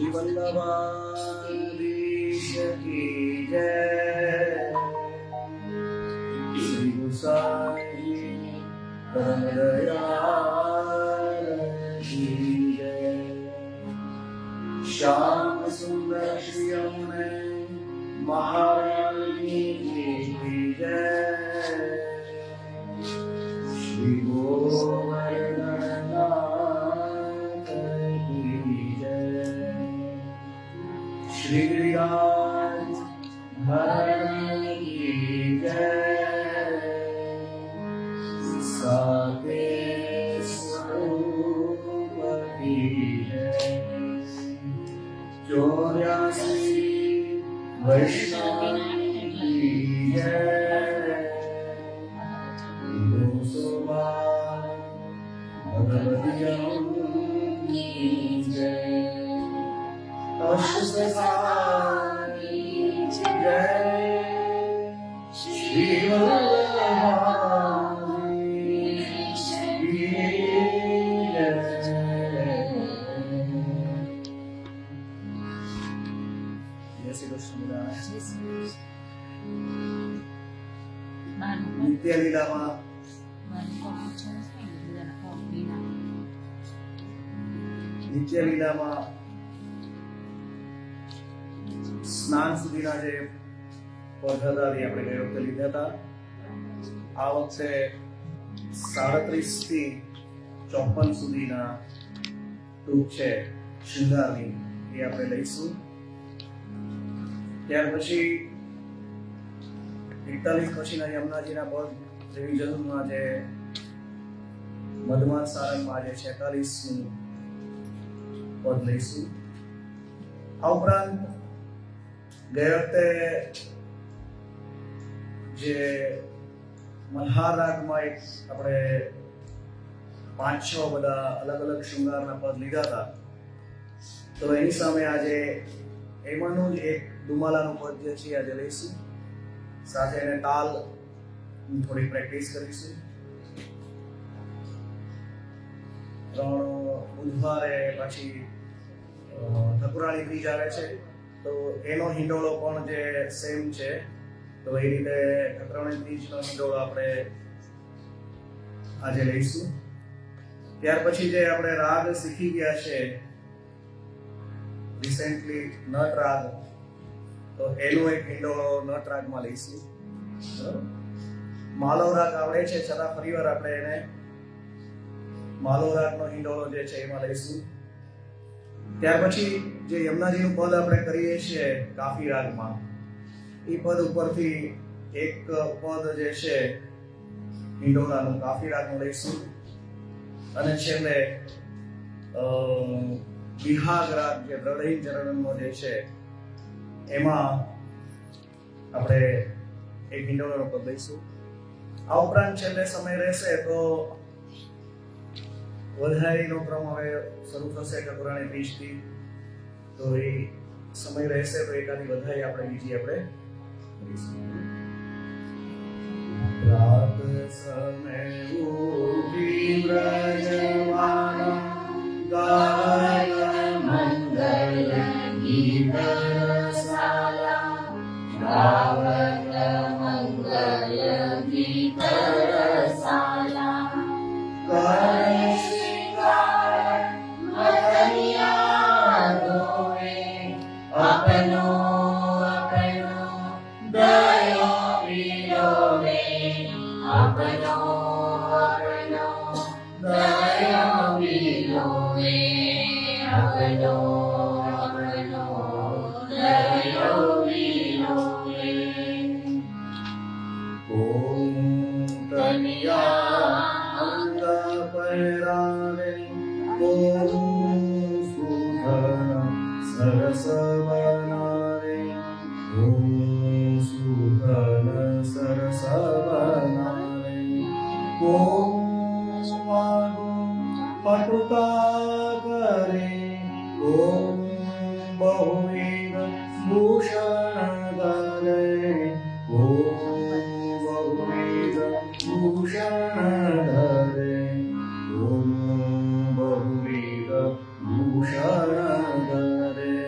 श्री वल्लभाधीश की जय। श्री गोसाई परमदयाल की जय। श्याम सुंदर श्री यमुने महारानी की जय। श्री गोवर्धननाथ की जय। श्री गिरिराज धरण की जय। साकेत स्वरूप की जय। 84 वैष्णव की जय। 212 भगवतियों की जय। अष्टसाई की जय। श्री वल्लभाधीश की जय। जय श्री कृष्ण। નિત્ય લીલામાં સ્નાન સુધીના જે પદ હતા એ આપણે ગઈ વખતે લીધા હતા. આ વખતે 37 થી 54 સુધીના ટૂંક છે શૃંગારની એ આપણે લઈશું. ત્યાર પછી 41 પછીના યમુનાજીના પદ રિવિઝનમાં જે મધમાન સારંગમાં જે 46નું પદ લઈશું. આ ઉપરાંત ગઈ વખતે જે મલ્હાર રાગમાં એક આપણે 5-6 બધા અલગ અલગ શૃંગારના પદ લીધા હતા. તો એની સામે આજે એમાંનું જ એક દુમાલાનું પદ જે છે આજે લઈશું. સાથે એને તાલ થોડી પ્રેક્ટિસ કરીશું. 3 બુધવારે પછી ઠકુરાણી ત્રીજ આવે છે, તો એનો હિંડોળો પણ જે સેમ છે. તો એ રીતે ઠકુરાણી ત્રીજનો હિંડોળો આપણે આજે લઈશું. ત્યાર પછી જે આપણે રાગ શીખી ગયા છે રિસેન્ટલી નટ રાગ, તો એનો એક હિંડોળો નટ રાગમાં લઈશું. માલવ રાગ આવડે છે છતાં ફરીવાર આપણે એને માલવ રાગનો હિંડોળો જે છે એમાં લઈશું. ત્યાર પછી જે યમુનાજીનું પદ આપણે કરીએ છીએ કાફી રાગમાં, એ પદ ઉપરથી એક પદ જે છે હિંડોળાનું કાફી રાગનું લઈશું. અને છેલ્લે વિહાગ રાગ જે દ્રઢઈ ચરણનો જે છે એમાં આપણે એક હિંડોળાનો પદ લઈશું. આ ઉપરાંત છેલ્લે સમય રહેશે તો વધાઈનો ક્રમ હવે શરૂ થશે ઠકુરાણી ત્રીજથી. તો એ સમય રહેશે તો એકાદી વધાઈ આપણે બીજી આપણે કરીશું. રાત સમય ઉભી વ્રજવાના ગાય મંગલ ગીત રસાલા. ગાવત મંગલ ગીત રસાલા. કરે શ્રીકાર મદનિયા રોવે. અપનો અપનો દયો વિલોવે. અપનો અપનો દયો વિલોવે. અપનો અપનો દયો વિલોવે. ઓમ તનિયા અંગ પરાવે. ઓમ સુધન સરસ બનાવે. ઓમ સુધન સરસ બનાવે. ઓમ પટુતા કરે. ઓમ બહુવિધ ભૂષણ ધરે. ઓમ બહુવિધ ભૂષણ ધરે. ઓમ બહુવિધ ભૂષણ ધરે.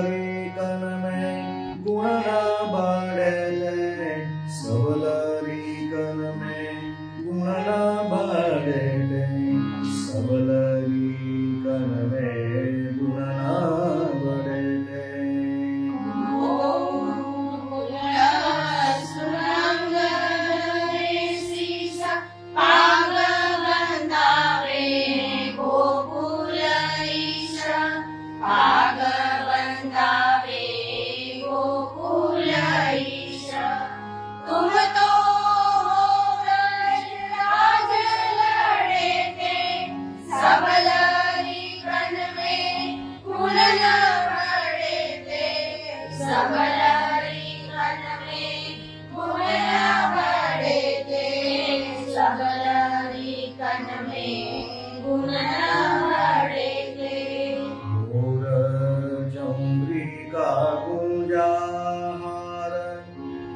रीकन में गुण न बढ़े, सबल रीकन में गुण न बढ़े, सबल रीकन में गुण न बढ़े।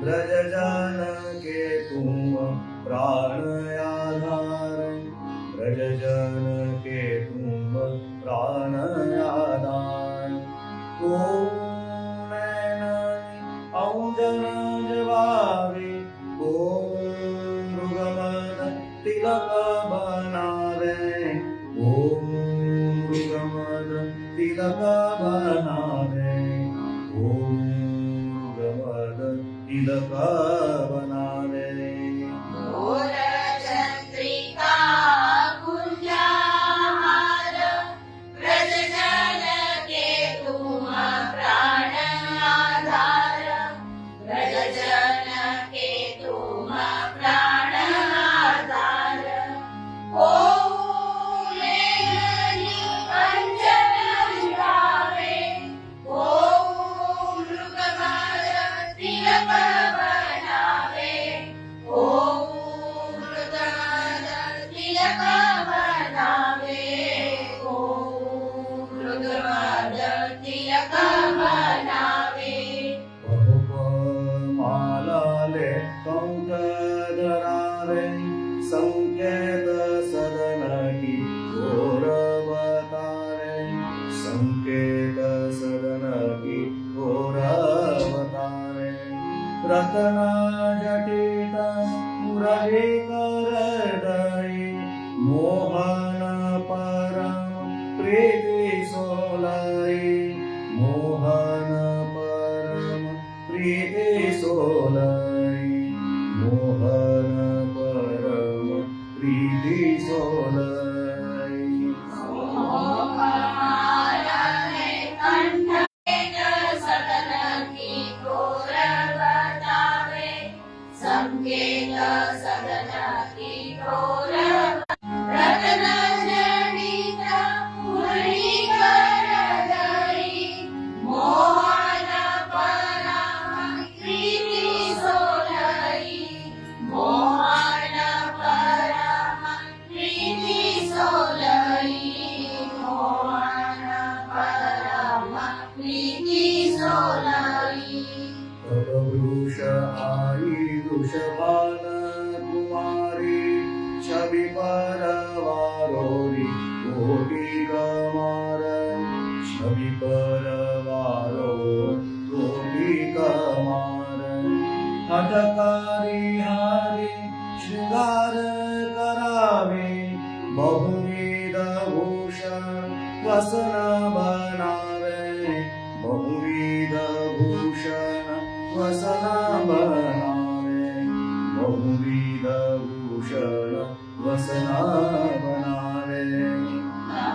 ब्रज जान के तुम प्राण आधार, ब्रज जन के तुम प्राण आधार। औजन जवावे को मृगमद तिलक बनावे, ओम मृगमद तिलक बनावे, ओम मृगमद तिलक बनावे। चंद्रिका कुंजाहार, ब्रज जन के तुम प्राण आधार, ब्रज जन के तुम प्राण आधार। संकेत सदन की घोर अवतारे, संकेत सदन की घोर अवतारे। रत्न जटित मुरली करदई, मोहन परम प्रीति सोलई, मोहन परम प्रीति सोलई, मोहन प्रीति सोलई। संकेत सदन की घोर रत्न जनित मुरली करदई, मोहन परम प्रीति सोलई, मोहन परम प्रीति सोलई, मोहन परम प्रीति सोलई। वृष आई वृषभान कुमारी, छवि परवारोरी कोटि कमार, छवि परवारो कोटि कमार। हठकारी हारी श्रृंगार करावे, बहुविध भूषण वसन बनावे, बहुविध भूषण वसन बनावे, बहुविध भूषण वसन बनावे।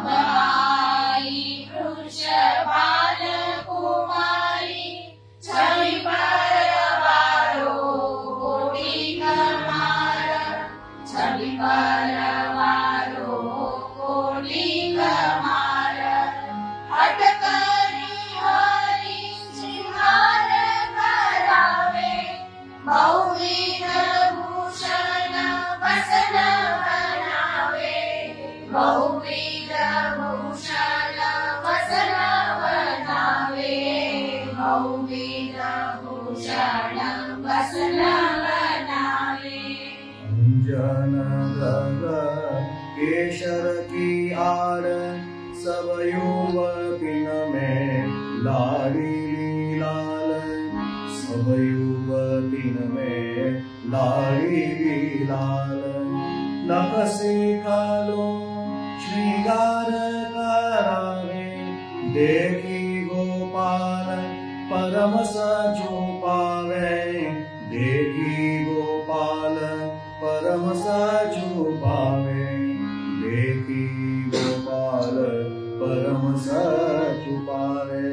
आई वृषभान कुमारी, छवि परवारो कोटि कमार, छवि परवारो कोटि कमार। हठकारी हारी श्रृंगार करावे, बहुविध भूषण वसन बनावे, बहुविध भूषण वसन बनावे, बहुविध भूषण वसन बनावे। अंजन गंग केशर की आड़, सब युवतिन में लारी लाडली लाल सब युवतीन में लाडली लाल नकसे खालो श्रृंगार करावे देखी गोपाल परम सचो पावे देखी गोपाल परम सचो पावे देखी गोपाल परम सचो पावे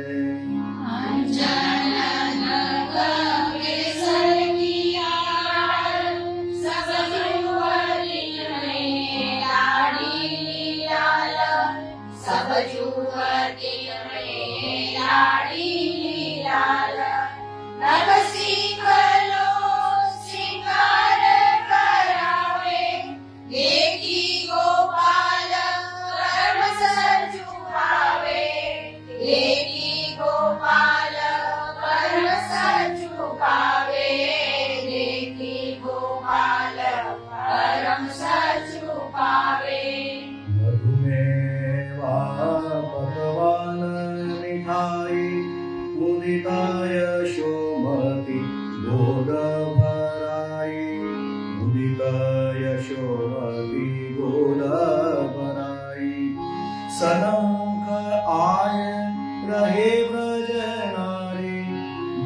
मधुमेवा भगवान मिठाई मुदिताय शोमति गोद भराई मुदिताय शोमति गोद भराई सनमुख आय रहे व्रज नारी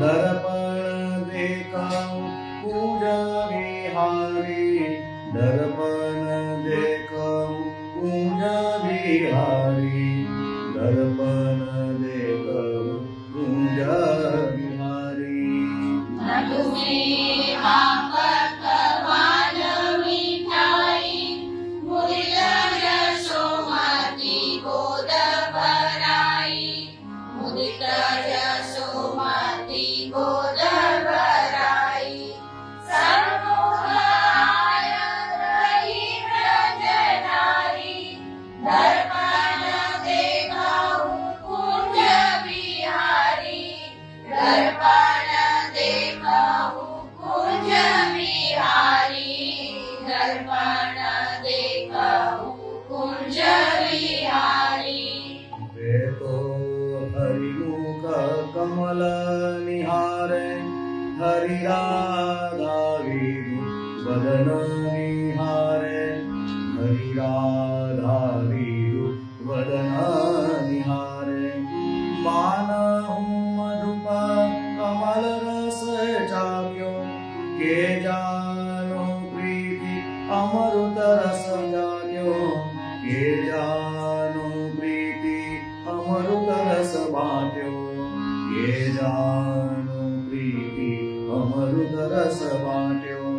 दर्पण देखाऊं पूजा विहारी दर्पण देखाऊं पूजा विहारी दर्पण देखाऊं पूजा विहारी वे तो हरिमुख कमल निहारे हरि राधा विदु वदन निहारे हरि राधा विदु वदन निहारे मानहु मधुप कमल रस जाग्यो के जानो प्रीति अमृत रस जाग्यो के जानो प्रीति अमृत रस बाट्यो के जानो प्रीति अमृत रस बाट्यो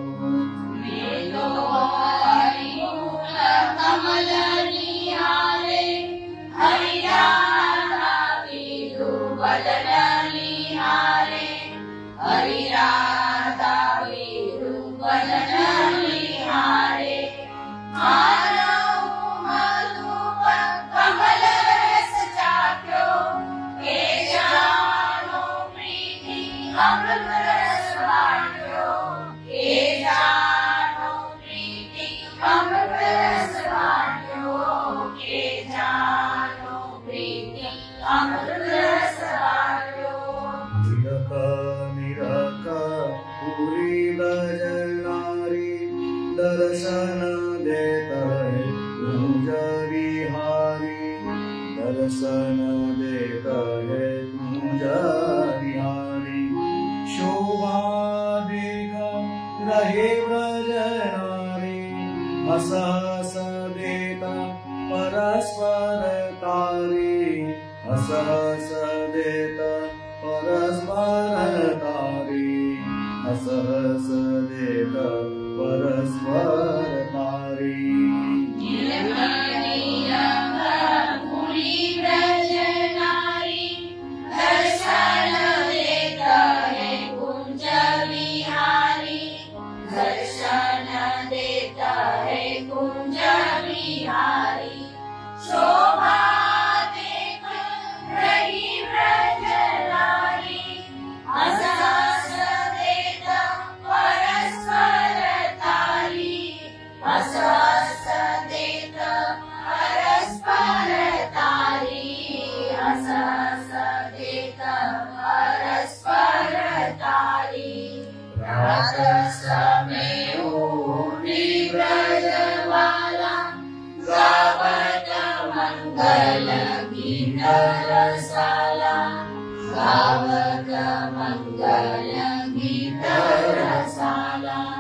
निरख निरख पूरी भजनारी दर्शन देता है कुंज विहारी दर्शन देता है कुंज विहारी शोभा देखा रहे व्रज नारी हस हस देता परस्पर तारी हस हस देता परस्पर तारी हस हस देता परस्पर तारी हस हस देता परस्पर तारी રસમે વ્રજવાલા ગાવત મંગલ ગીત રસાલા ગાવત મંગલ ગીત રસાલા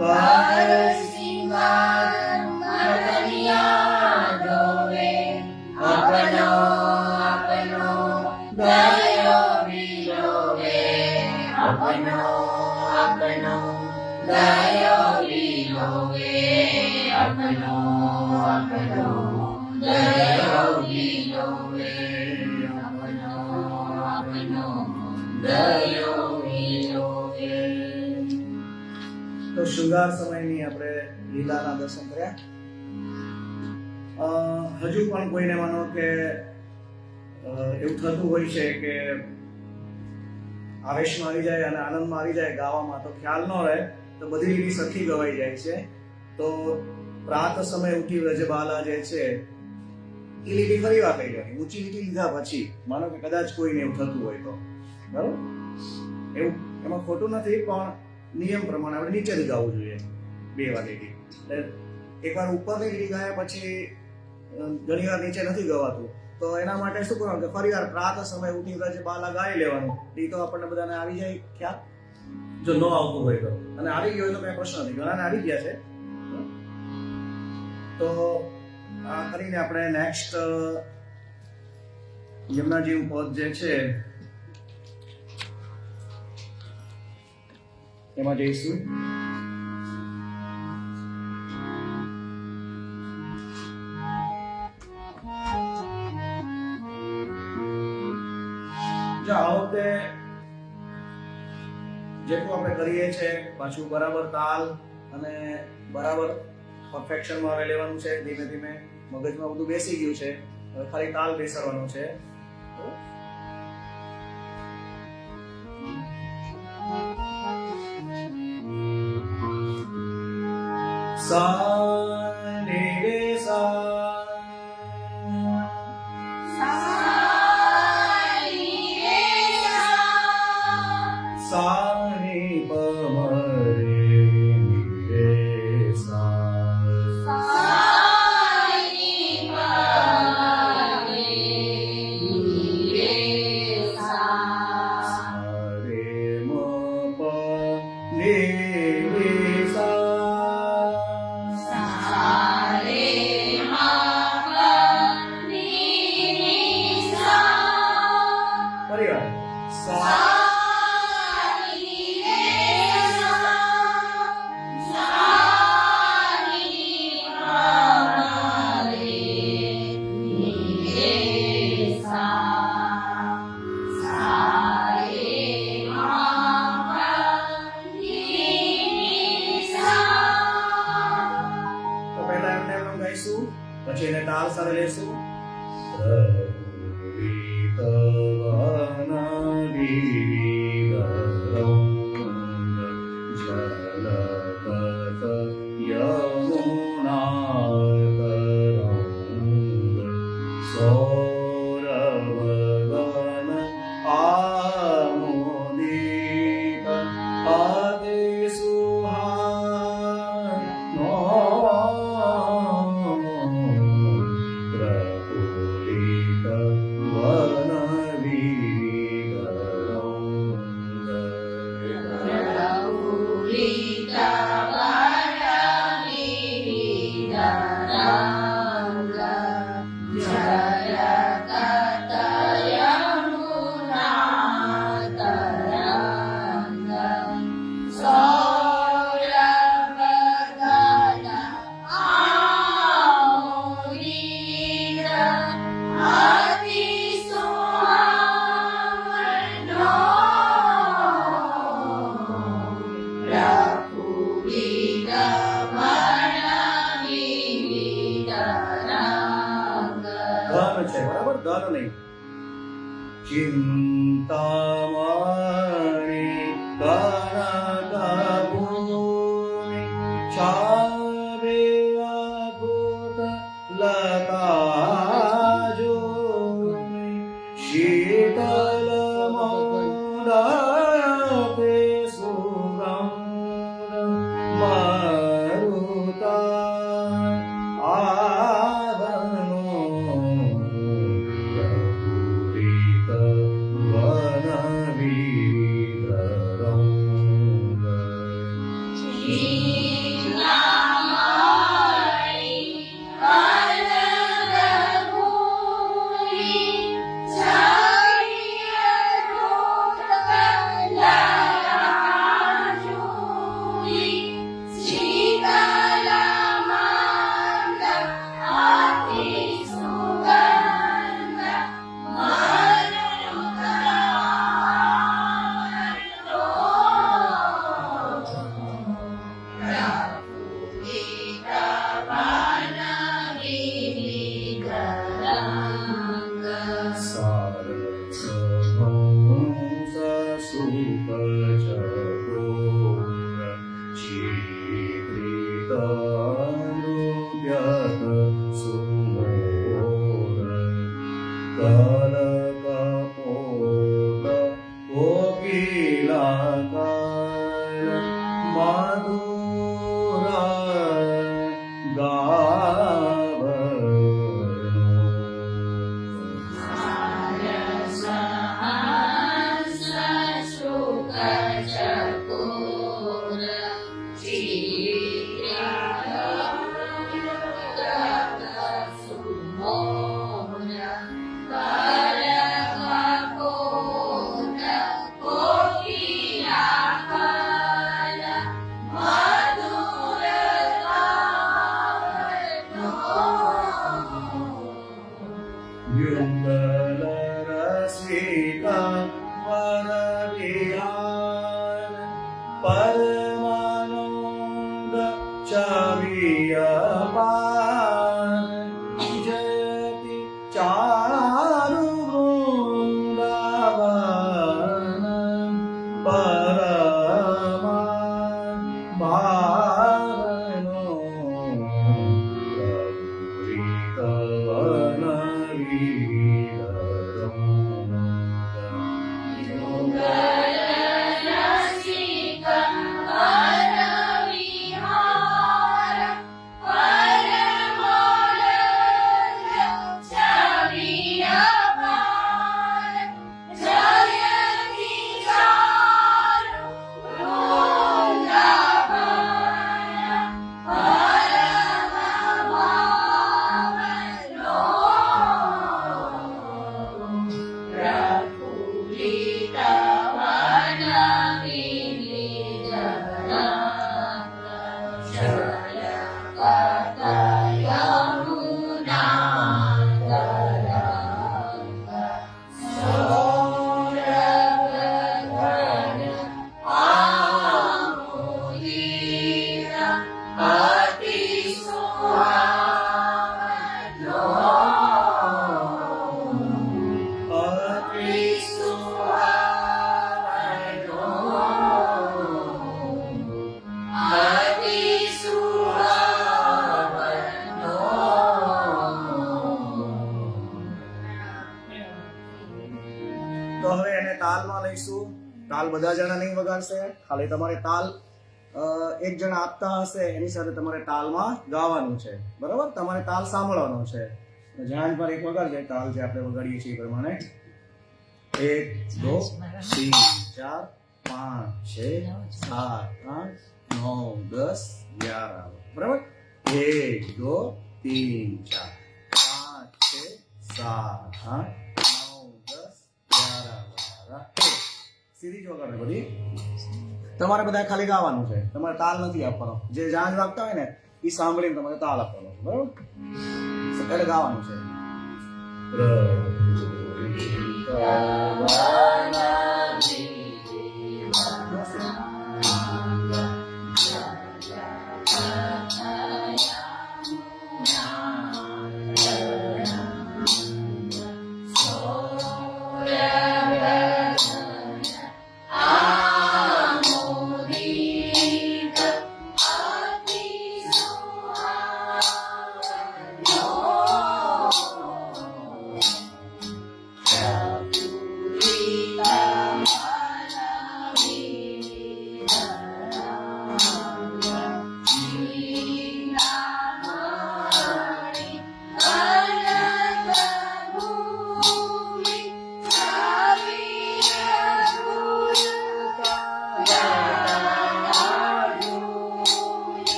વાર સિંગાર મદનિયા ધોવે અપનો અપનો દયો વિલોવે અપનો અપનો દયો વિલોવે અપનો અપનો દયો વિલોવે અપનો અપનો દયો વિલોવે. તો શૃંગાર સમયની આપણે લીલાના દર્શન કર્યા. હજુ પણ કોઈને માનો કે એવું થતું હોય છે કે આવેશમાં આવી જાય અને આનંદમાં આવી જાય ગાવામાં, તો ખ્યાલ ન રહે તો બધી લીટી સરખી ગવાઈ જાય છે. તો પ્રાત સમય ઉઠી વ્રજબાલા જે છે એ લીટી ફરી વાર કહી લેવાની. ઊંચી લીટી લીધા પછી માનો કે કદાચ કોઈને એવું થતું હોય તો બરોબર, એવું એમાં ખોટું નથી, પણ નિયમ પ્રમાણે આપણે નીચે જ ગાવું જોઈએ. 2 વાર લીટી, એકવાર ઉપરની લીટી ગાયા પછી ઘણી વાર નીચે નથી ગવાતું, તો એના માટે શું કરવાનું કે ફરી વાર પ્રાત સમય ઉઠી વ્રજબાલા ગાઈ લેવાનું. એ તો આપણને બધાને આવી જાય ખ્યાલ, જો ન આવતું હોય તો. અને આવી ગયો હોય તો કઈ પ્રશ્ન નથી, ઘણાને આવી ગયા છે. તો આ કરીને આપણે નેક્સ્ટ યમુનાજી પદ જે છે એમાં જઈશું. આ વખતે જેટલું આપણે કરીએ છીએ પાછું બરાબર તાલ અને બરાબર પરફેક્શનમાં હવે લેવાનું છે. ધીમે ધીમે મગજમાં બધું બેસી ગયું છે, હવે ખાલી તાલ બેસાડવાનું છે. સા ને રે સા સાની પમરે રે સા સાની પમરે રે સા રે મ પ ને રે સા રે મા પ ને સા. ફરી વાર સા પછી એને તાલ સાથે લેશું. ચિંતામણી કનકભૂમિ છાવે અકુત લતાજોનિ શીતલ મૌદતે સુગંધ વિહાર પરમાનંદ છવિ અપાર જયતિ ચારુ વૃંદાવન પરમાન ભારનો પ્રભુરિતવન તો હવે એને તાલમાં લઈશું. તાલ બધા જણા નહીં વગાડશે, ખાલી તમારે તાલ એક જણા આપતા હશે એની સાથે તમારે તાલમાં ગાવાનું છે, બરાબર? તમારે તાલ સાંભળવાનો છે. ધ્યાન પર એક વગાડજે તાલ જે આપણે વગાડીએ છીએ એ પ્રમાણે. 1 2 3 4 5 6 7 8 9 10 11, બરાબર? 1 2 3 4 5 6 7 8 સીધી જ વગાડે બધી. તમારે બધા ખાલી ગાવાનું છે, તમારે તાલ નથી આપવાનો. જે જાંજ વાગતા હોય ને એ સાંભળીને તમારે તાલ આપવાનો છે, બરાબર? એટલે ગાવાનું છે.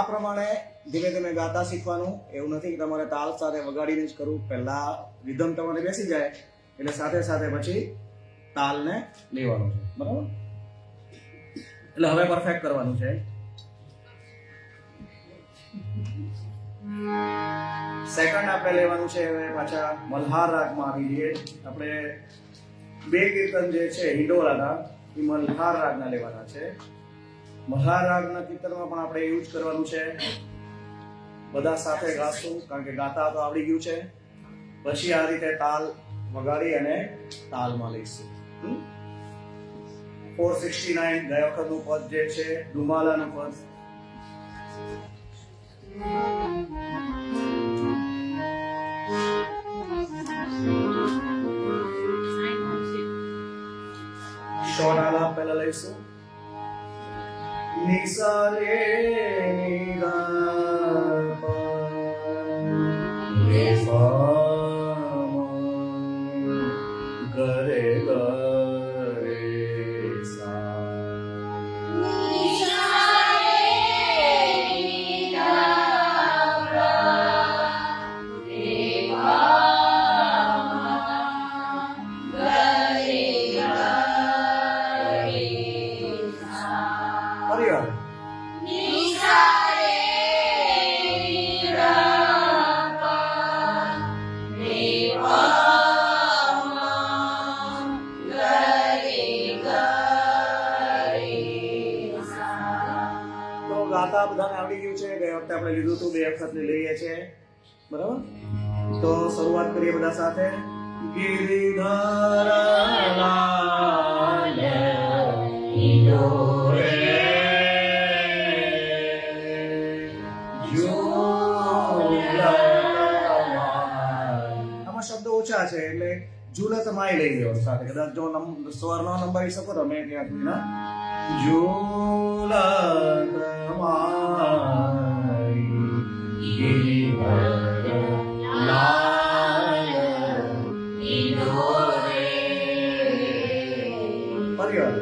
પ્રમાણે ધીમે ધીમે ગાતા શીખવાનું. એવું નથી કે તમારે તાલ સાથે વગાડીને જ કરવું. પહેલા રિધમ તમારે બેસી જાય એટલે સાથે સાથે પછી તાલને લેવાનું છે. બરાબર? એટલે હવે પરફેક્ટ કરવાનું છે. સેકન્ડ આપણે લેવાનું છે હવે પાછા મલ્હાર રાગમાં આવી જઈએ. આપણે 2 કીર્તન જે છે હિંડોળાના એ મલ્હાર રાગના લેવાના છે. મલ્હાર રાગના કીર્તનમાં પણ આપણે એવું જ કરવાનું છે. બધા સાથે ગાશું કારણ કે ગાતા તો આવડી ગયું છે. પછી આ રીતે તાલ વગાડી અને તાલમાં લઈશું. 469 ગયા વખતનું પદ જે છે ડુમાલાનું પદ. શોર્ટ આલાપ પહેલા લઈશું. નિસા રે ની ગા પા રે પા ગરે ગરે સા. પરિવાર તો ગાતા બધાને આવડી ગયું છે. ગયા વખતે આપણે લીધું હતું 2 વખત લઈએ છીએ. બરાબર? તો શરૂઆત કરીએ બધા સાથે. ગિરિધર લાલ હિંડોળે આમાં શબ્દો ઓછા છે એટલે ઝૂલત માય લઈ લેવાનું સાથે. કદાચ જો સ્વરનો નંબર ઈ શકો તમે ત્યાં સુધીના ઝૂલત માય ગિરિધર લાલ હિંડોળે. પરિવાર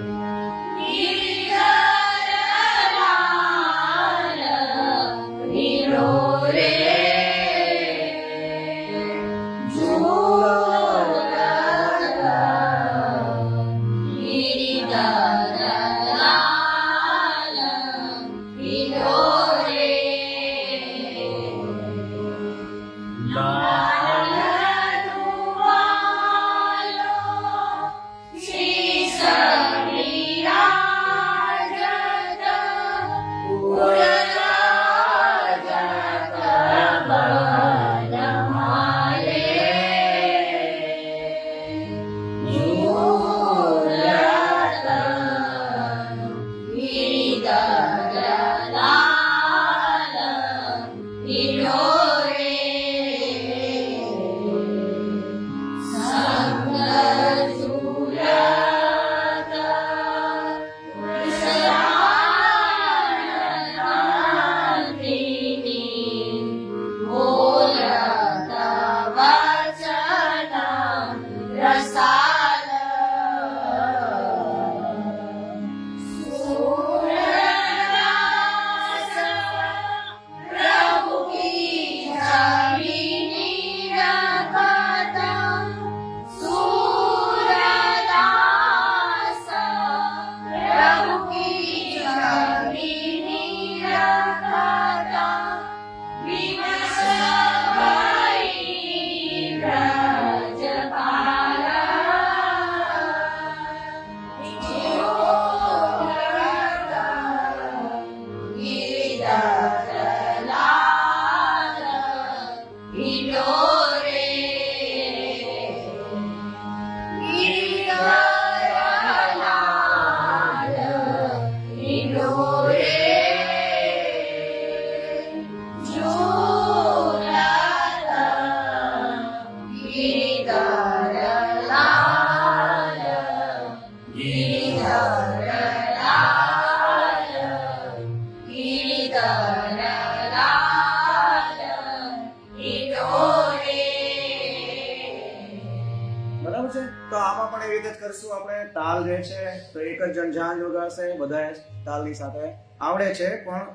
બરાબર છે. તો આમાં પણ એવી રીતે જ કરશું આપણે. તાલ જે છે તો એક જ જણ જાન વગાડશે. બધા તાલની સાથે આવડે છે પણ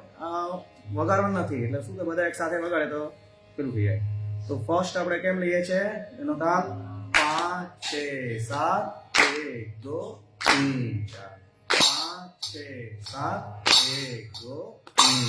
વગાડવાનું નથી, એટલે શું કે બધા એક સાથે વગાડે તો પેલું થઈ જાય. તો ફર્સ્ટ આપણે કેમ લઈએ છે એનો તાલ 5 6 7 1 2 3 4 5 6 7 1 2 3.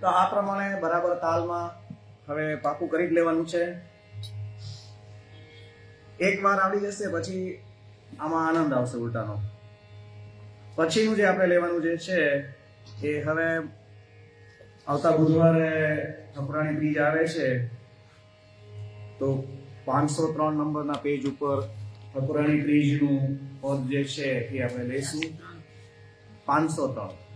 તો આ પ્રમાણે બરાબર તાલમાં હવે પાકું કરી જ લેવાનું છે. એક વાર આવડી જશે પછી આમાં આનંદ આવશે ઉલટાનો. પછીનું જે આપણે લેવાનું જે છે એ હવે આવતા બુધવારે ઠપરાણી ત્રીજ આવે છે, તો 503 નંબરના પેજ ઉપર ઠપરાણી ત્રીજનું પદ જે છે એ આપણે લઈશું. 503.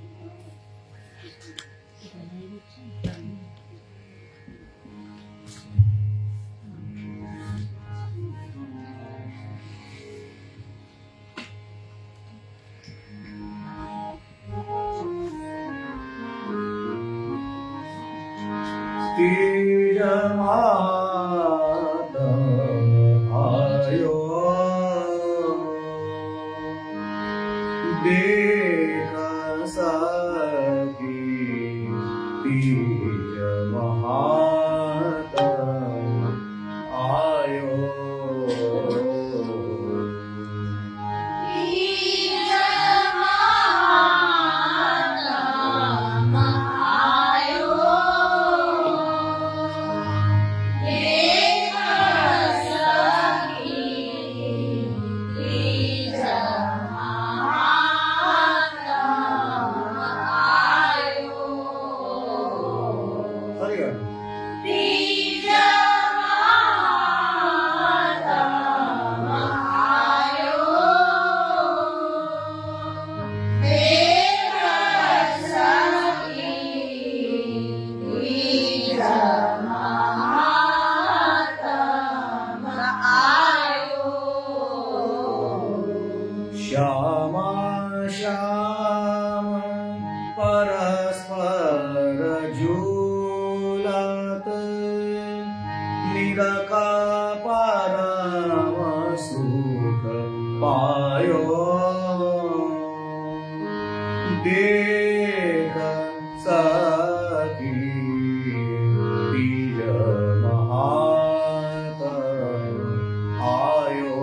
દેખ સખી બીજ મહાત આયો.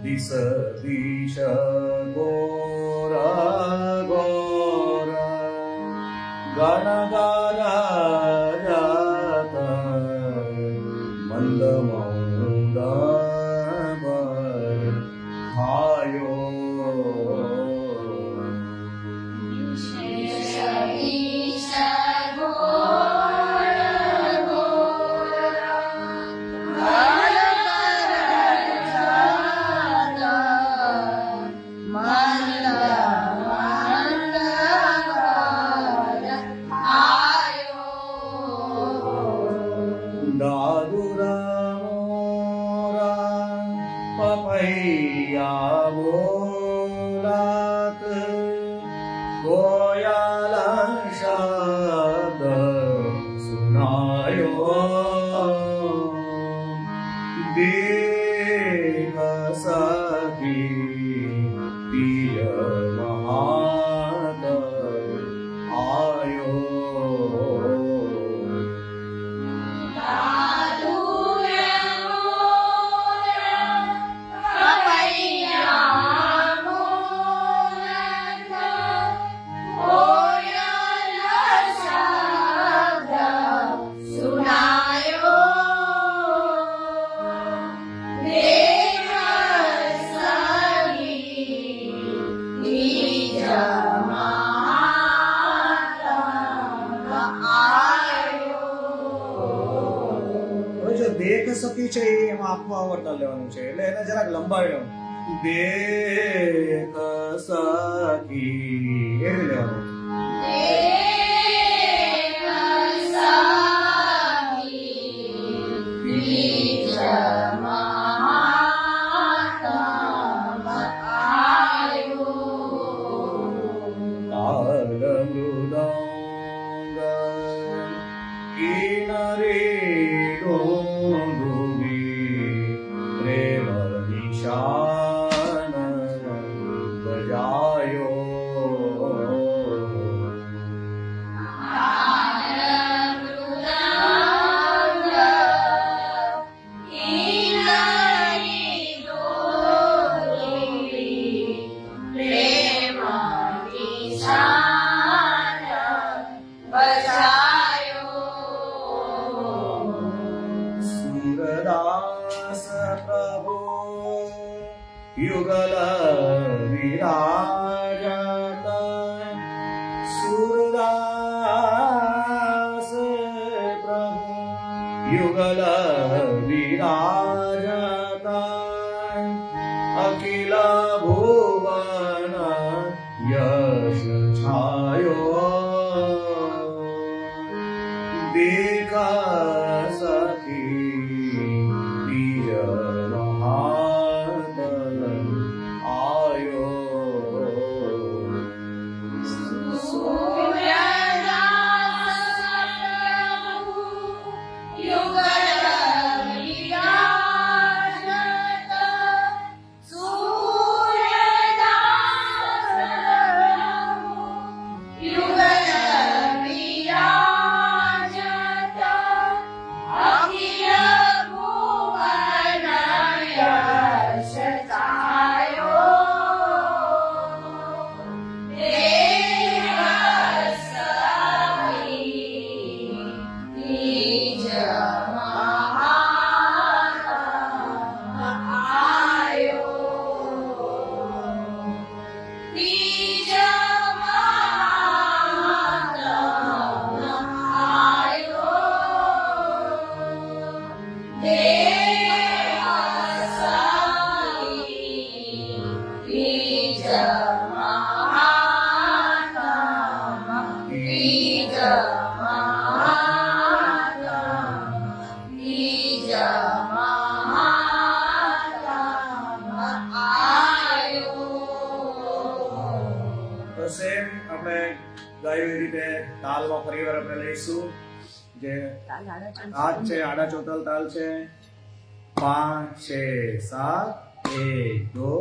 દિશ દિશ ગોર ગોર ગણ ગારત મંદ મૌદ ભાયો. દાદુરા મોરા પપૈયા બોલાત કોયાલ શબ્દ સુનાયો. દેખ સખી પિય મહાત આયો. દેખ સખી છે એમાં આખું આવર્તન લેવાનું છે એટલે એને જરાક લંબાવી લેવાનું. દેખ સખી એવું લેવાનું. તાલ મૃદંગ કિનરી ડોંડુબી પ્રેમ નિશાન બજાયો. સુરદાસ પ્રભુ યુગલ વિરાજત. સુરદાસ પ્રભુ યુગલ વિરાજત. અખિલ ભુવન યશ છાયો. દેખા સખી બીજ મહાત આયો. તો સેમ આપણે ગાયું એ રીતે તાલમાં ફરીવાર આપણે લઈશું જે આ છે આડા ચોતલ તાલ છે 5 6 7 1 2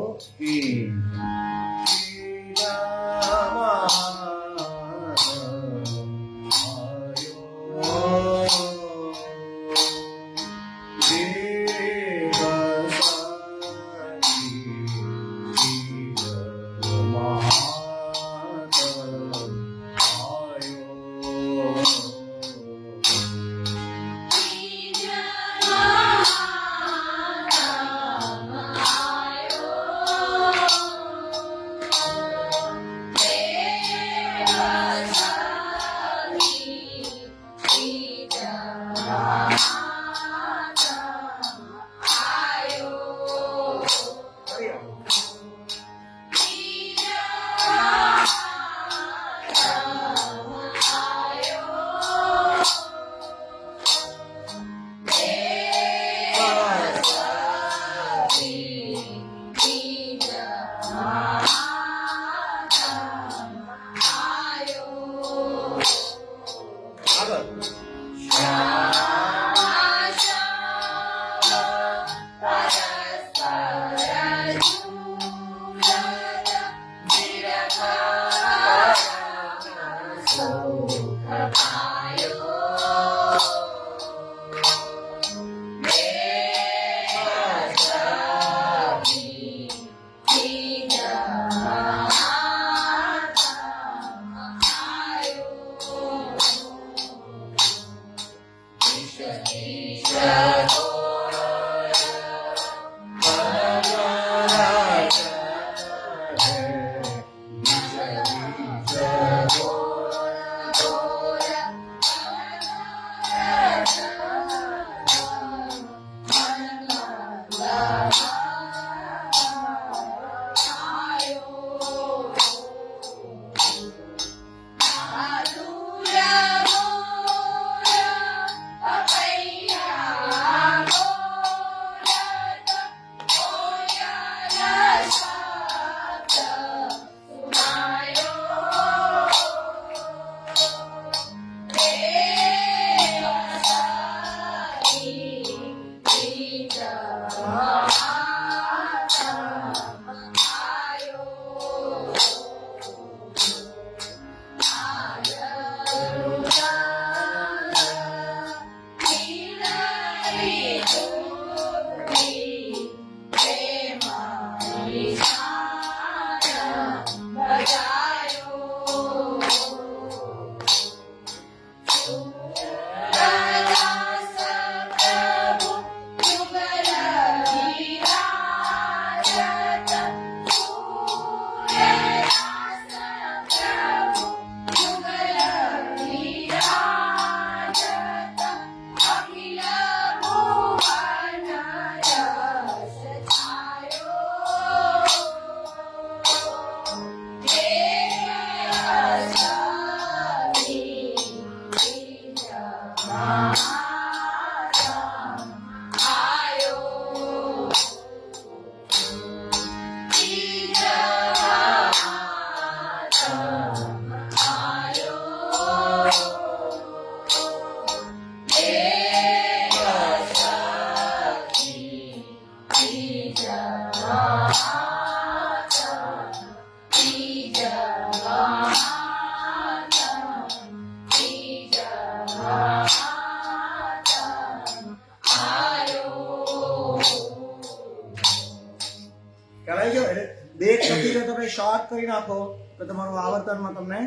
બેક સખી જો તમે શોર્ટ કરી નાખો તો તમારું આવર્તનમાં તમને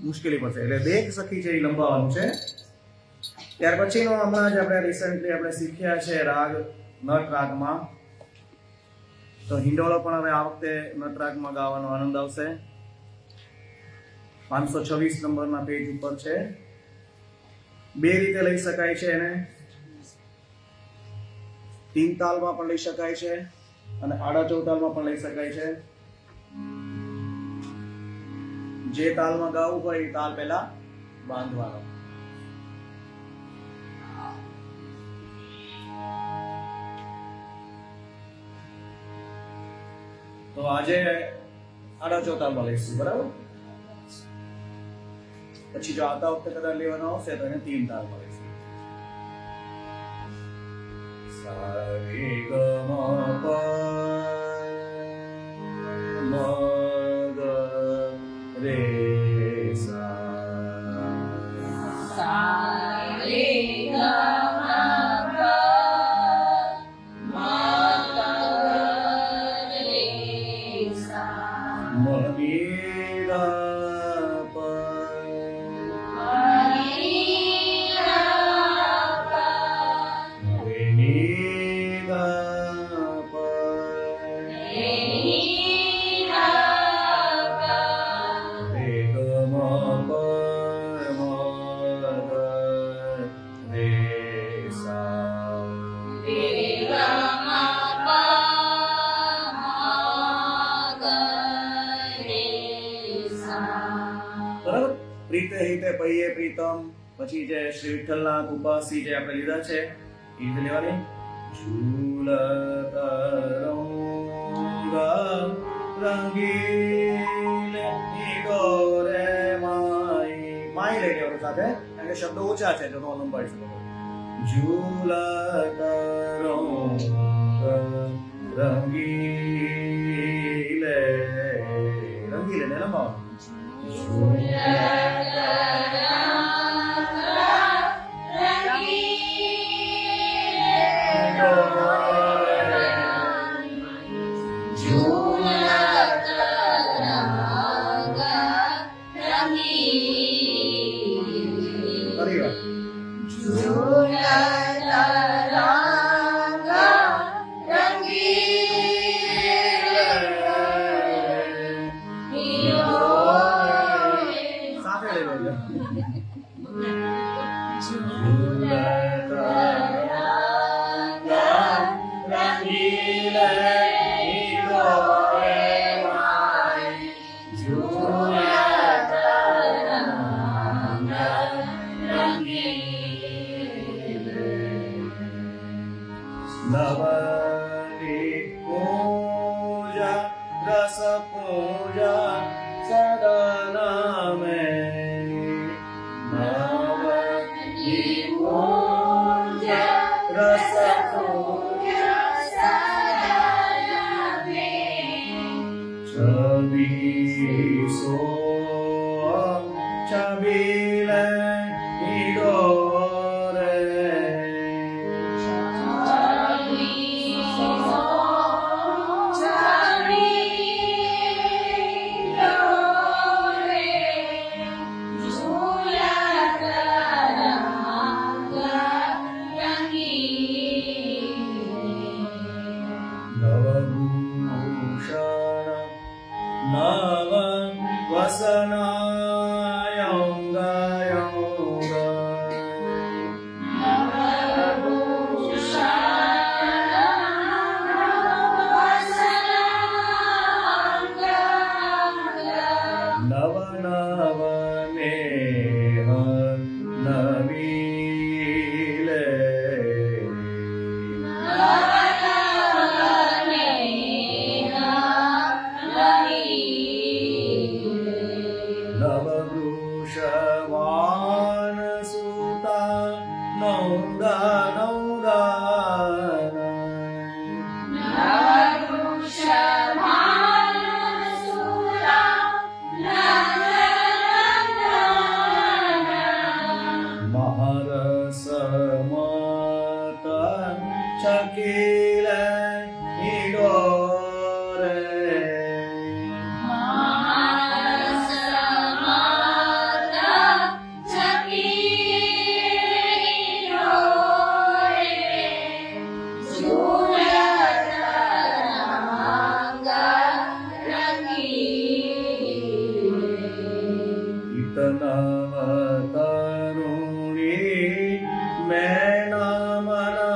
મુશ્કેલી પડશે. એટલે બેક સખી છે એ લંબાવવાનું છે. ત્યાર પછીનો હમણાં જ આપણે રિસેન્ટલી આપણે શીખ્યા છે રાગ નટ રાગમાં. તો હિંડોળો પણ હવે આ વખતે નટ રાગમાં ગાવાનો આનંદ આવશે. 526 નંબરના પેજ ઉપર છે. બે રીતે લઈ શકાય છે એને. 3 તાલમાં પણ લઈ શકાય છે અને આડા ચૌતાલમાં પણ લઈ શકાય છે. જે તાલમાં ગાવું હોય એ તાલ પહેલા બાંધવાનો. તો આજે આડા ચોથામાં લઈશું, બરાબર? પછી જો આવતા વખતે કદાચ લેવાનો આવશે તો એને 3 તાલમાં લઈશું. સા રે ગ મ પ મ ગ રે સા. સા રે ગ મ પ મ ગ રે સા. મ ની ગ પ રે ની ગ પ રે ગ મ પ મ ગ રે સા. બરાબર? પ્રીતે હિતે પૈયે પ્રીતમ, પછી જે શ્રી વિઠ્ઠલના ઉપાસી જે આપણે લીધા છે એ રીતે લેવાની. ઝૂલત રંગીન ઈડોરે માઈ. માઈ લઈ લેવાનું સાથે, કારણ કે શબ્દો ઓછા છે, જો નો લંબાઈ શકો. ઝૂલત રંગીલે, રંગીલે ને લંબાવવાનું. ફરી વાર. સાથે લઈ લેજો. નવની પૂજા રસ પૂજા સદા મે. નવની પૂજા રસ પૂજા છબીસો છબીલે ઈડોરે. નવભૂષણ નવ વસનાયંગાયંગ. નવ નવ નેહ નવીલે. નવવૃષવાન સુતા નૌદા નૌદાન. મહરસ મત ચકીલે ઈડોરે. ઇતનવ તરુણી મેં મનારણી.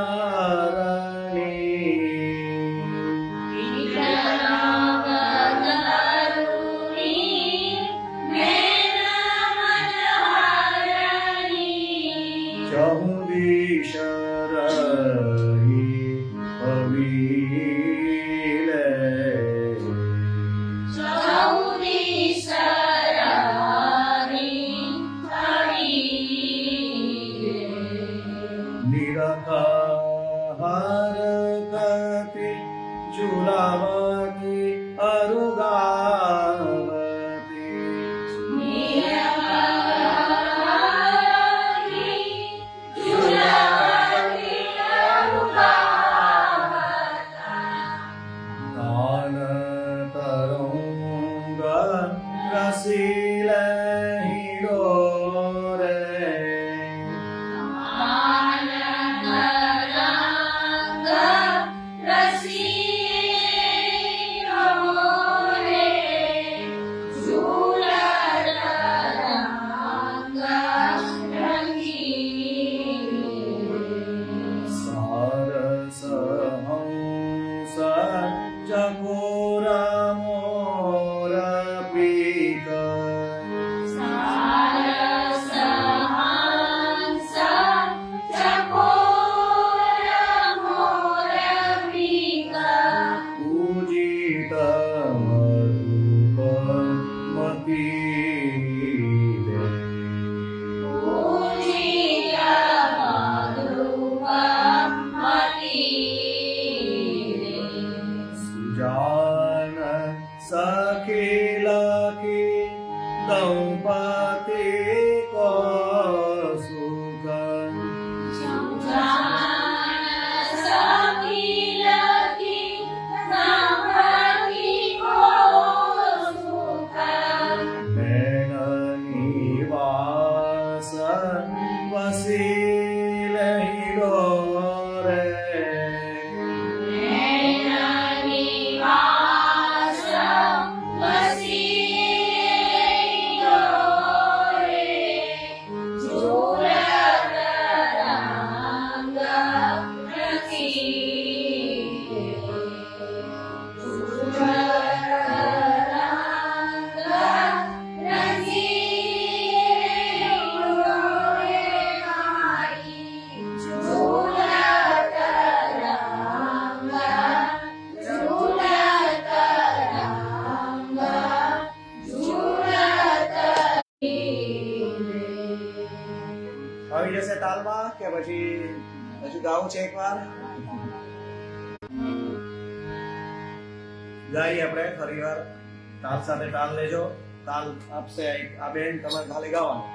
સખી લખી દંપતિ કો સુખ નૈનની વાસ વસીલ હિડોરે આવી જશે તાલમાં કે પછી હજુ ગાવું છે એકવાર ગાઈ આપણે ફરીવાર તાલ સાથે તાલ લેજો તાલ આપશે આ બેન તમારે ખાલી ગાવાનું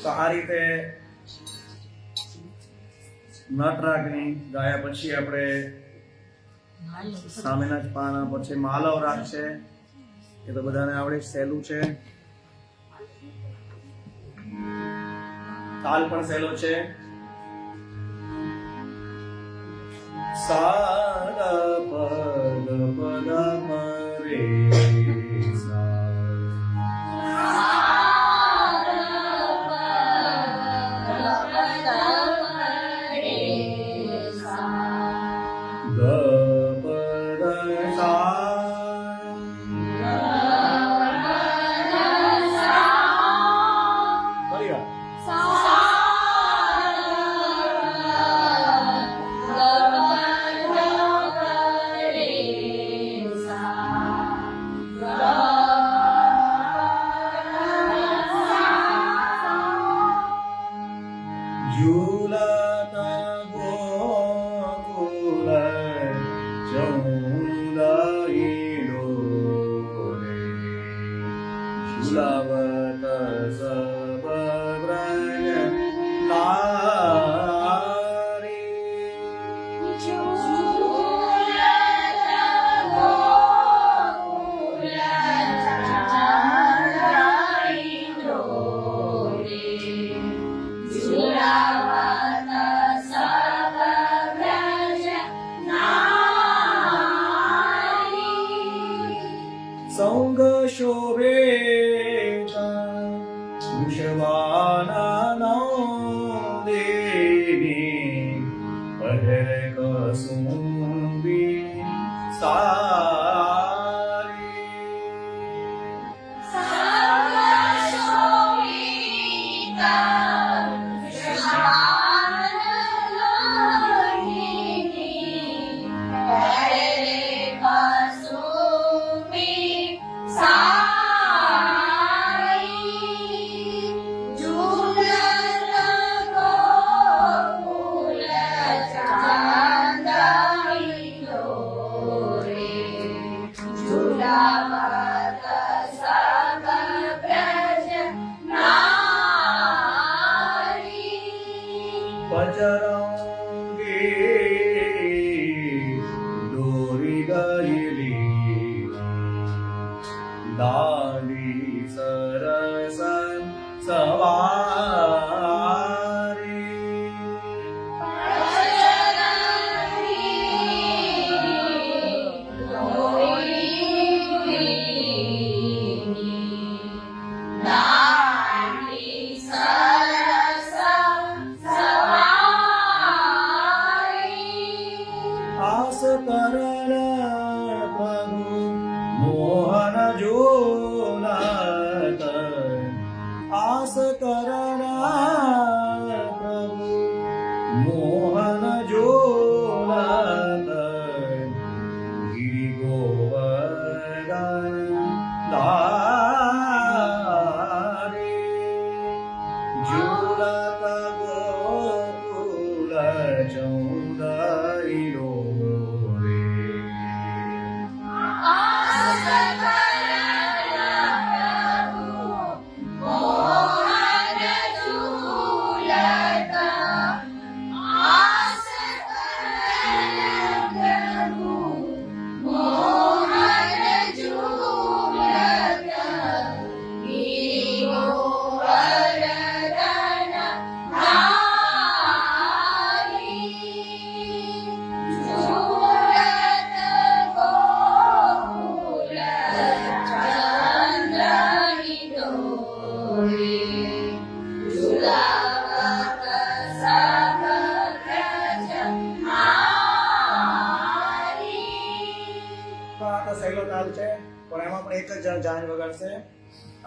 તો આ રીતે નટરાગની ગાયા પછી આપણે સામેના જ પાના પર છે માલવ રાગ છે. એ તો બધાને આવડે, સહેલું છે. તાલ પણ સહેલો છે. સા પદ પદ મરે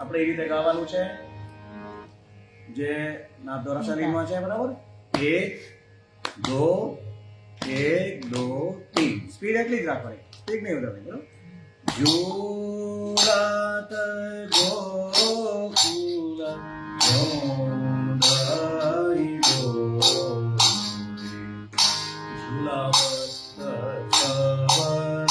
આપણે એ રીતે ગાવાનું છે જે નાદ દ્વારા શરીરમાં છે. બરાબર, 1 2 1 2 3 સ્પીડ એટલી જ રાખવાની, સ્પીડ નહીં વધારવાની. બરાબર, ઝુલાત ગોકુલ જોંદાઈ ઝુલાવત સવન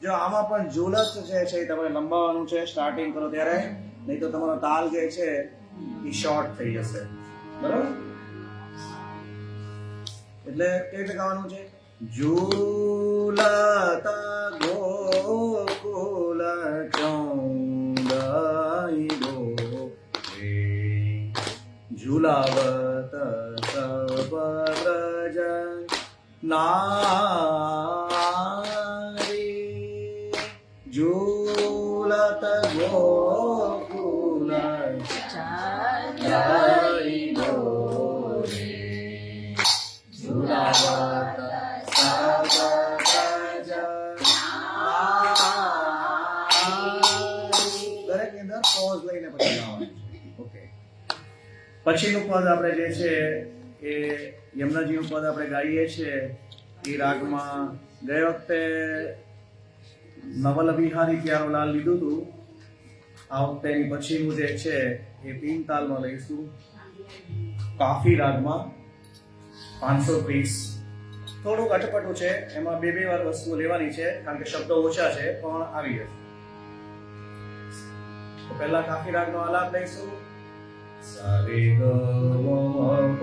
જો આમાં પણ ઝુલત છે એ તમારે લંબાવવાનું છે સ્ટાર્ટિંગ કરો ત્યારે, નહીં તો તમારો તાલ જે છે એ શોર્ટ થઈ જશે. બરાબર? એટલે કેવી રીતે ગાવાનું છે? ઝુલત ગોકુલ ચૌદાઈ ગો રે ઝુલાવત સબ વ્રજ નારી ઝુલત ગોકુલ ચૌદાઈ ગો રે ઝુલાવત સબ વ્રજ નારી. દરેકની અંદર પોઝ લઈને પછી ગાવાનું છે. ઓકે. પછીનું પદ આપણે જે છે એ યમુનાજીનું પદ આપણે ગાઈએ છીએ એ રાગમાં. ગઈ વખતે નવલ વિહારી પ્યારોલાલ લીધું હતું. આ વખતે એની પછીનું જે છે એ તીન તાલમાં લઈશું, કાફી રાગમાં 530. થોડુંક અટપટું છે, એમાં બે વાર વસ્તુઓ લેવાની છે કારણ કે શબ્દો ઓછા છે પણ આવી જશે. તો પહેલા કાફી રાગનો આલાપ લઈશું. સારે ગ મ પ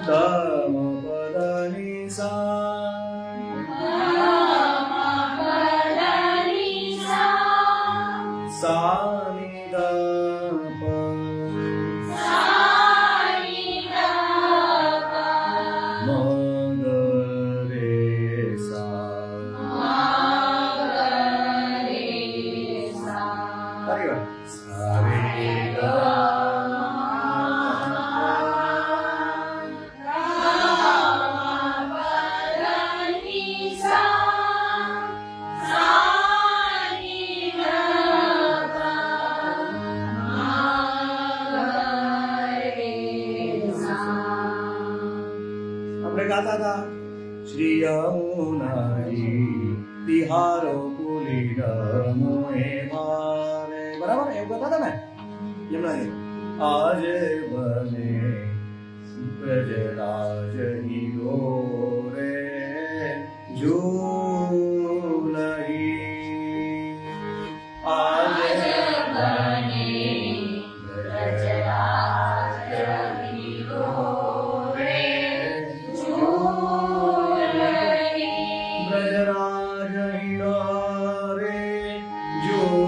દ મ પ દ ની સા ની દ પ મ ગ રે સા. ફરી વાર. સારે ગ આપણે ગાતા હતા શ્રી યમુનાજી બિહારો પુલી રમોએ મારે. બરાબર એવું ગાતા હતા ને યમુનાજી. આજે બને બ્રજરાજ હીરો રે ઝૂલહી. આજે બને બ્રજરાજ હીરો રે બ્રજરાજ હીરો રે ઝૂલહી.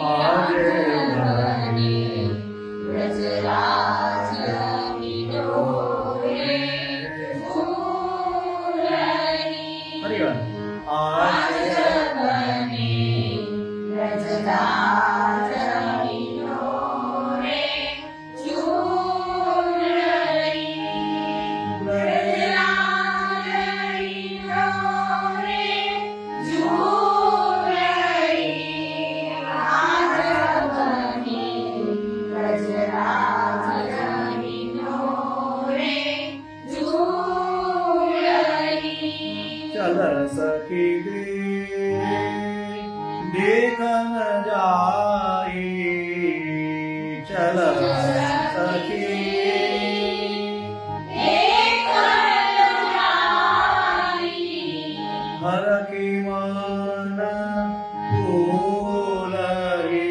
આજે चल सखी देखन जाई, चल सखी हर की मान भूलई,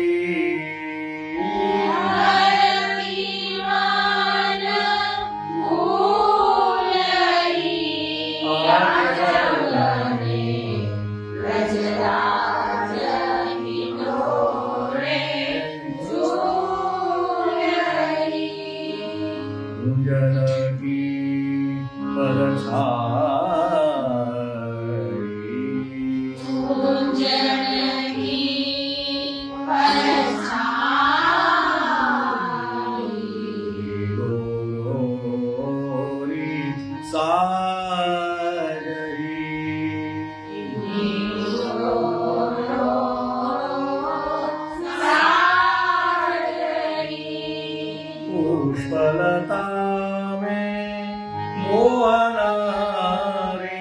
गुंजन की परछाई, गोरी साजरी, पुष्पलता में मोहना रे,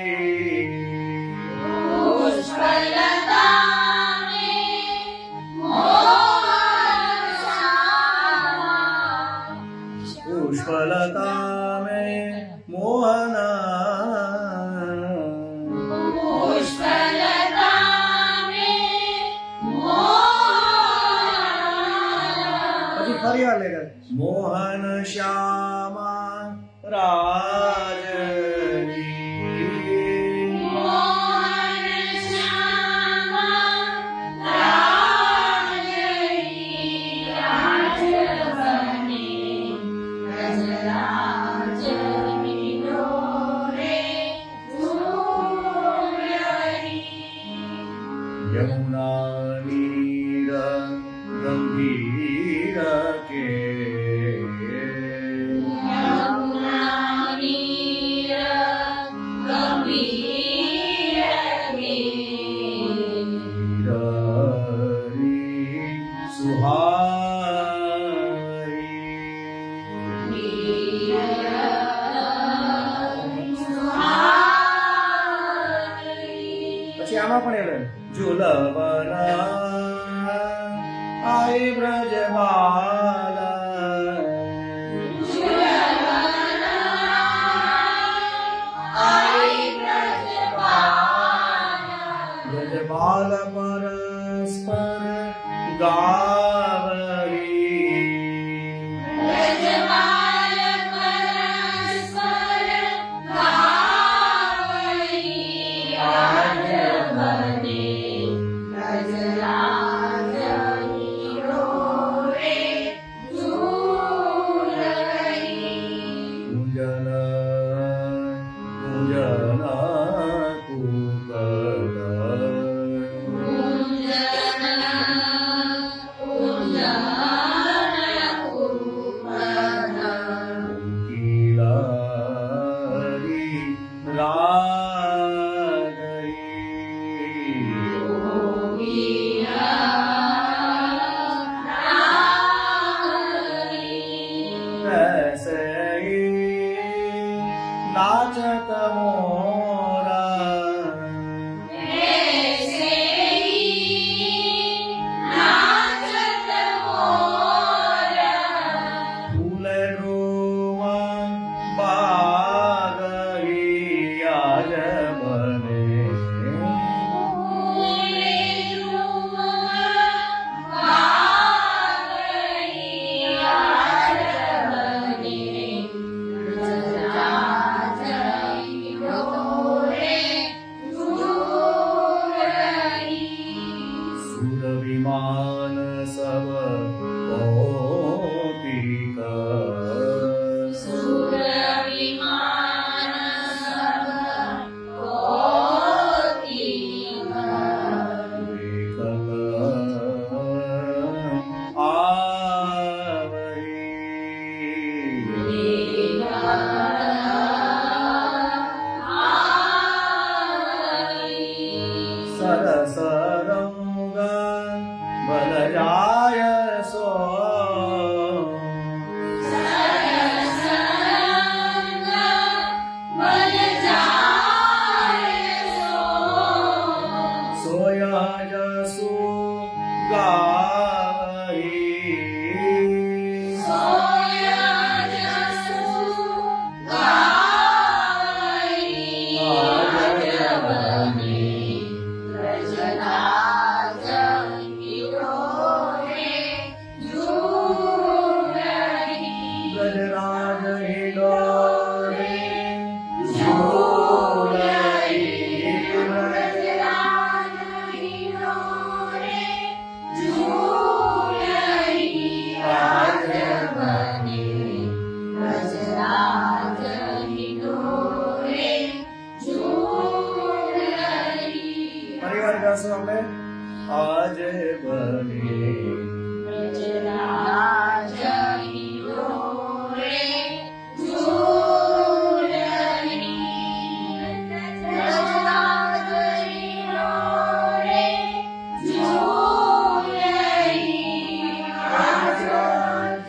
पुष्पलता में मोहना, પછી ફરી આ લેગર મોહન શ્યામા રાજની, यमुना नीर गंभीर के, પછી આમાં પણ એવું ઝુલવના આય બ્રજબાલા, બ્રજબાલ પરસ્પર ગાવરી, नाचत मोरा फूल रोमा बागई आज बने Oh ગાશું આપણે? આજ બને વ્રજરાજની ડોરે ઝૂલણી, વ્રજરાજની ડોરે ઝૂલણી, વ્રજરાજની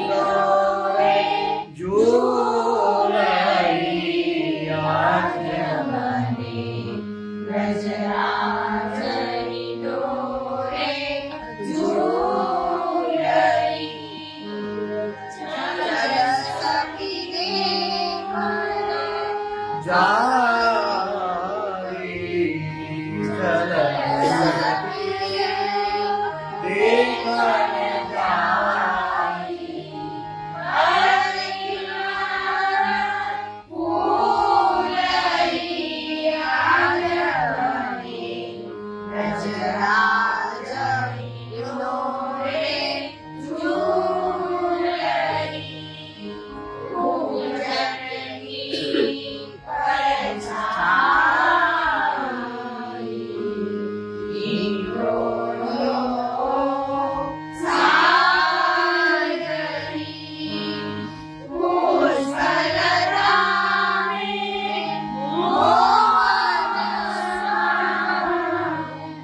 ડોરે ઝૂલણી આજ બને, વ્રજરાજની ડોરે ઝૂલણી, જલસખી દેખને જારી જલસખી દેખને જારી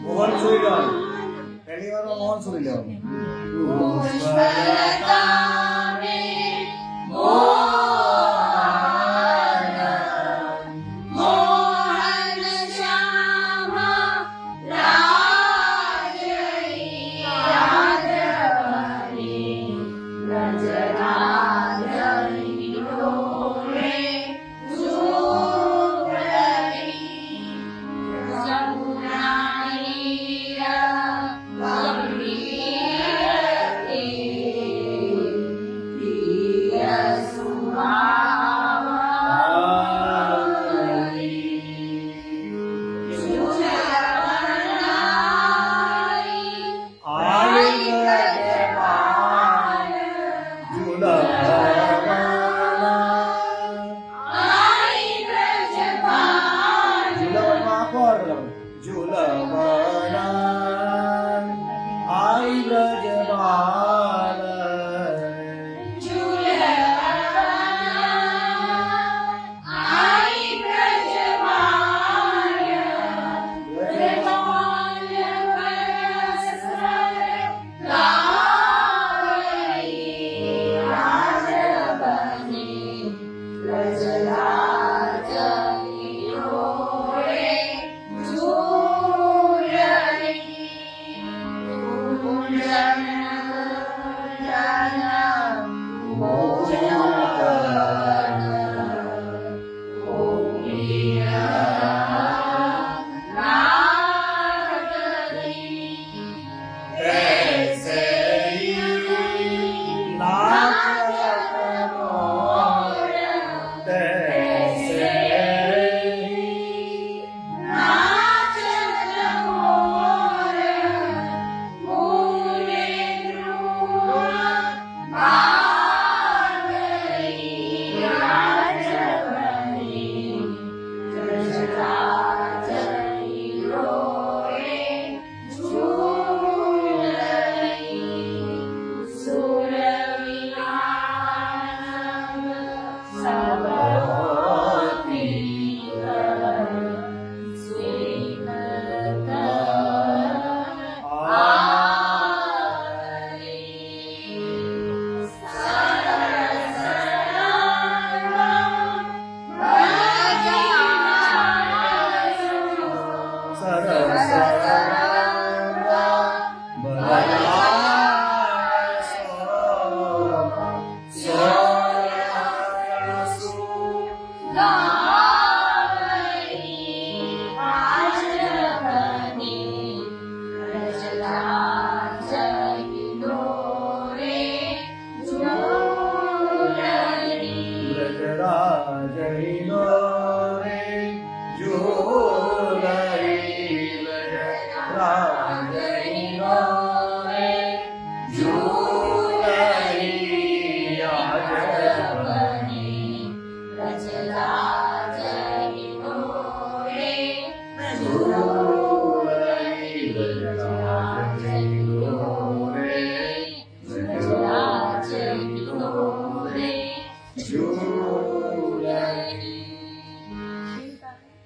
મોહન સુરી લેવાનું. પહેલી વારમાં મોહન સુરી લેવાનું. Samudra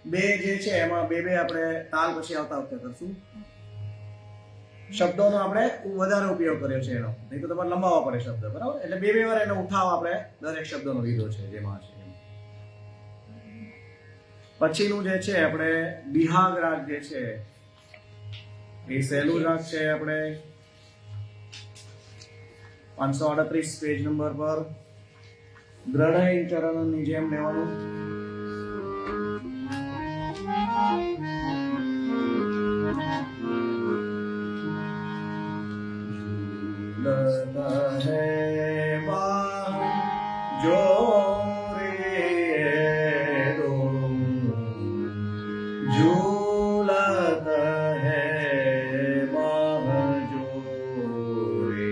બે જે છે એમાં બે આપણે તાલ પછી આવતા વખતે કરશું. શબ્દોનો આપણે વધારે ઉપયોગ કર્યો છે એનો, નહીં તો તમારે લંબાવવા પડે શબ્દ, બરાબર? એટલે બે વાર એનો ઉઠાવ આપણે દરેક શબ્દનો લીધો છે જેમાં છે. પછીનું જે છે આપણે બિહાગ રાગ જે છે એ સહેલું રાગ છે. આપણે 538 પેજ નંબર પર દ્રઢ ચરણની જેમ લેવાનું. લતા હે બા જો રે દો ઝૂલત હે બા જો રે.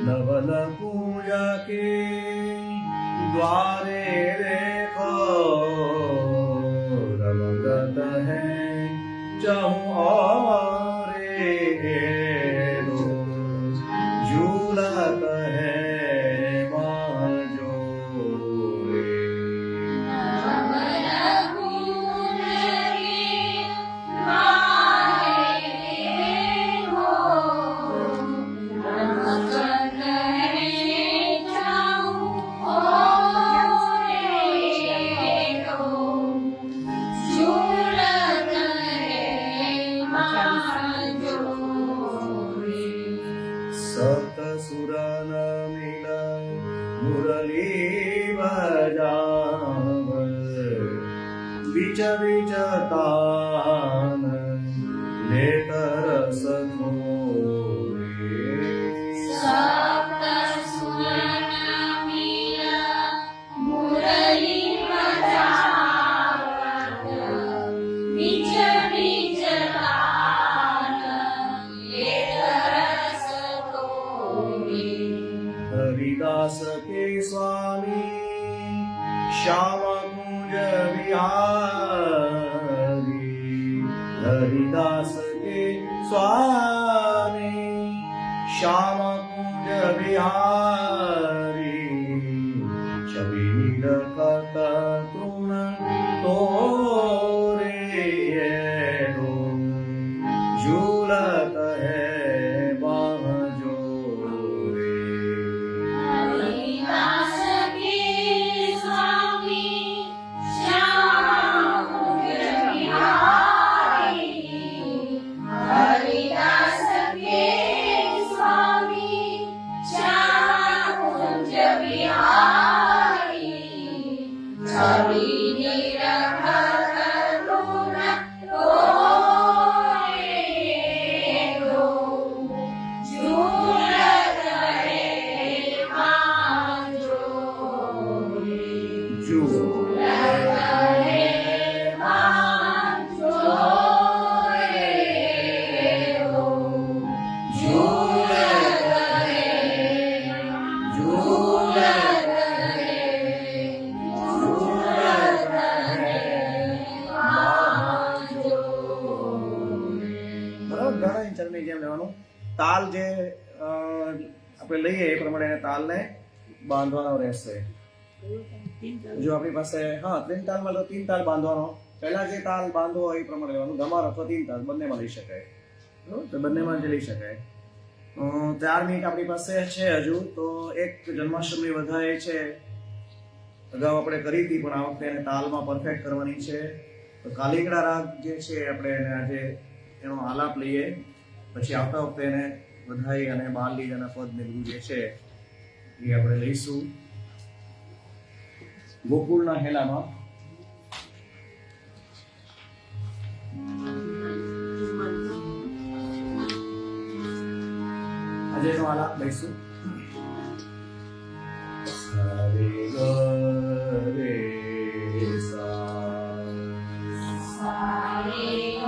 नवल पूजा के द्वारे देखो रमगत है चाहूं और झूलत है सप्त सुरन मिल मुरली बजाव विच विच तान लेकर हरिदास के स्वामी श्याम कुंज बिहारी. हरिदास के स्वामी श्याम कुंज बिहारी छवि निरखत तृण तोरे झूलत है તાલ જે આપણે લઈએ એ પ્રમાણે તાલને બાંધવાનો રહેશે. જો આપણી પાસે ત્રણ તાલમાં તો 3 તાલ બાંધવાનો. પહેલા જે તાલ બાંધવો હોય એ પ્રમાણે લેવાનું. ધમાર અથવા 3 તાલ બંનેમાં લઈ શકાય, તો બંનેમાં જ લઈ શકાય. 4 મિનિટ આપણી પાસે છે હજુ, તો એક જન્માષ્ટમી વધારે છે, અગાઉ આપણે કરી હતી પણ આ વખતે એને તાલમાં પરફેક્ટ કરવાની છે. તો કાલિકડા રાગ જે છે આપણે એને આજે એનો આલાપ લઈએ, પછી આવતા વખતે એને વધાઈ અને બાલ લીજાના પદ ને બધું જે છે એ આપણે લઈશું. ગોકુળના હેલામાં આજેનો આલાપ લઈશું. સારે ગ રે સા સારે ગ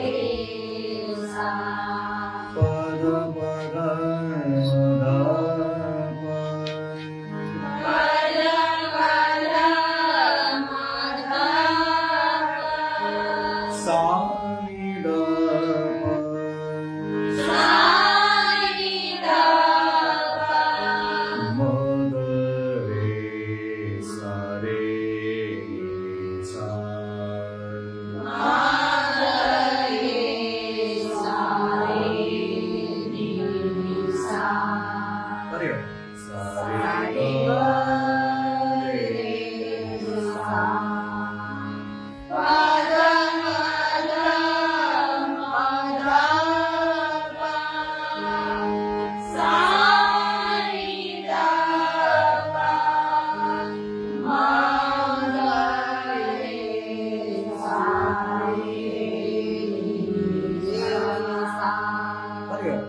રે સા પદ પદ ધ સાની દ મદ રે સા રે સા કર્યો. સારે ગ કર્યો.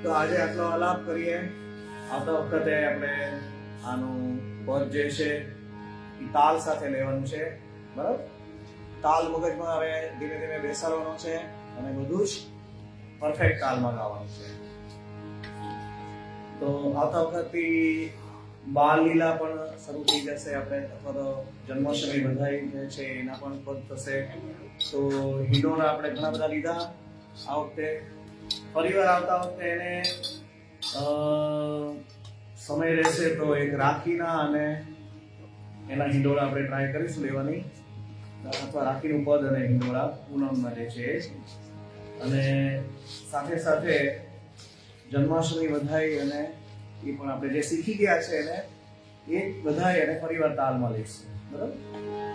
તો આજે આટલો આલાપ કરીએ. આવતા વખતે આપણે આનું પદ જે છે એ તાલ સાથે લેવાનું છે. બરાબર? તાલ મગજમાં હવે ધીમે ધીમે બેસાડવાનો છે અને બધું જ પરફેક્ટ તાલમાં ગાવાનું છે. તો આવતા વખતથી બાલ લીલા પણ શરૂ થઈ જશે આપણે, અથવા તો જન્માષ્ટમી વધાઈ જે છે એના પણ પદ થશે. તો હિંડોળા આપણે ઘણા બધા લીધા. આ વખતે ફરીવાર આવતા વખતે એને સમય રહેશે તો એક રાખીના અને એના હિંડોળા આપણે ટ્રાય કરીશું લેવાની, અથવા રાખીનું પદ અને હિંડોળા પૂનમના જે છે. અને સાથે સાથે જન્માષ્ટમી વધાઈ અને એ પણ આપણે જે શીખી ગયા છે એને એ વધાઈ અને ફરીવાર તાલમાં લઈશું. બરાબર?